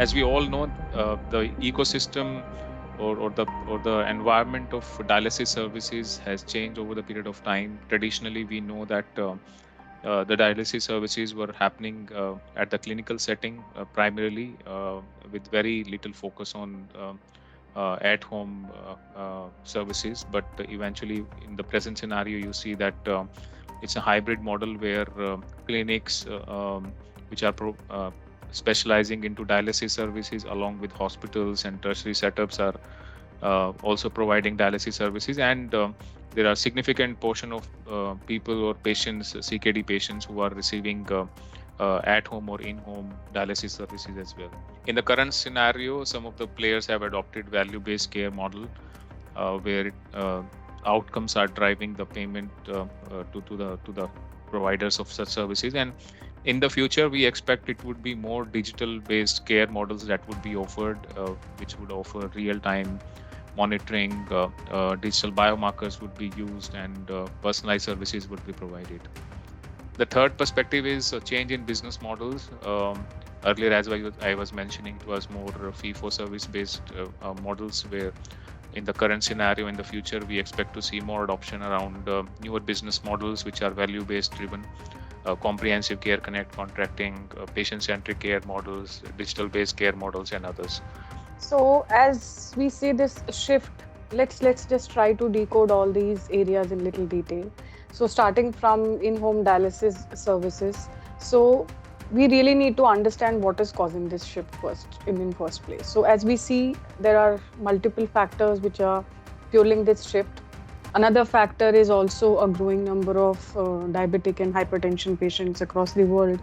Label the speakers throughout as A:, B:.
A: As we all know, the ecosystem or the environment of dialysis services has changed over the period of time. Traditionally, we know that the dialysis services were happening at the clinical setting primarily, with very little focus on at home services. But eventually, in the present scenario, you see that it's a hybrid model where clinics which are specializing into dialysis services, along with hospitals and tertiary setups, are also providing dialysis services. And there are significant portion of people or patients, CKD patients, who are receiving at home or in home dialysis services as well. In the current scenario, some of the players have adopted value-based care model, where outcomes are driving the payment to the providers of such services. And in the future, we expect it would be more digital-based care models that would be offered, which would offer real-time monitoring, digital biomarkers would be used, and personalized services would be provided. The third perspective is a change in business models. Earlier, as I was mentioning, it was more fee-for-service based models, where in the current scenario, in the future, we expect to see more adoption around newer business models, which are value-based driven, comprehensive care connect contracting, patient-centric care models, digital-based care models, and others.
B: So as we see this shift, let's just try to decode all these areas in little detail. So starting from in-home dialysis services, so we really need to understand what is causing this shift in first place. So as we see, there are multiple factors which are fueling this shift. Another factor is also a growing number of diabetic and hypertension patients across the world.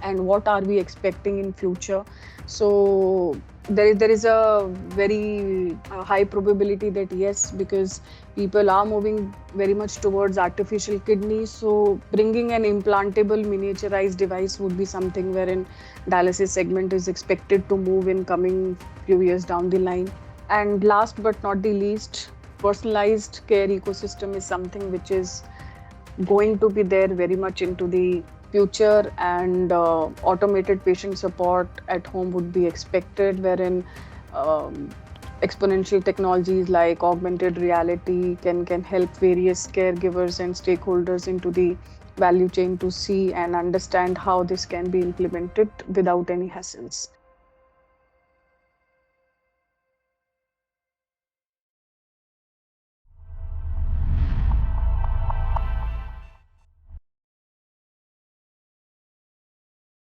B: And what are we expecting in future? So there is a very high probability that yes, because people are moving very much towards artificial kidneys, so bringing an implantable miniaturized device would be something wherein dialysis segment is expected to move in coming few years down the line. And last but not the least, personalized care ecosystem is something which is going to be there very much into the future, and automated patient support at home would be expected, wherein um, exponential technologies like augmented reality can help various caregivers and stakeholders into the value chain to see and understand how this can be implemented without any hassles.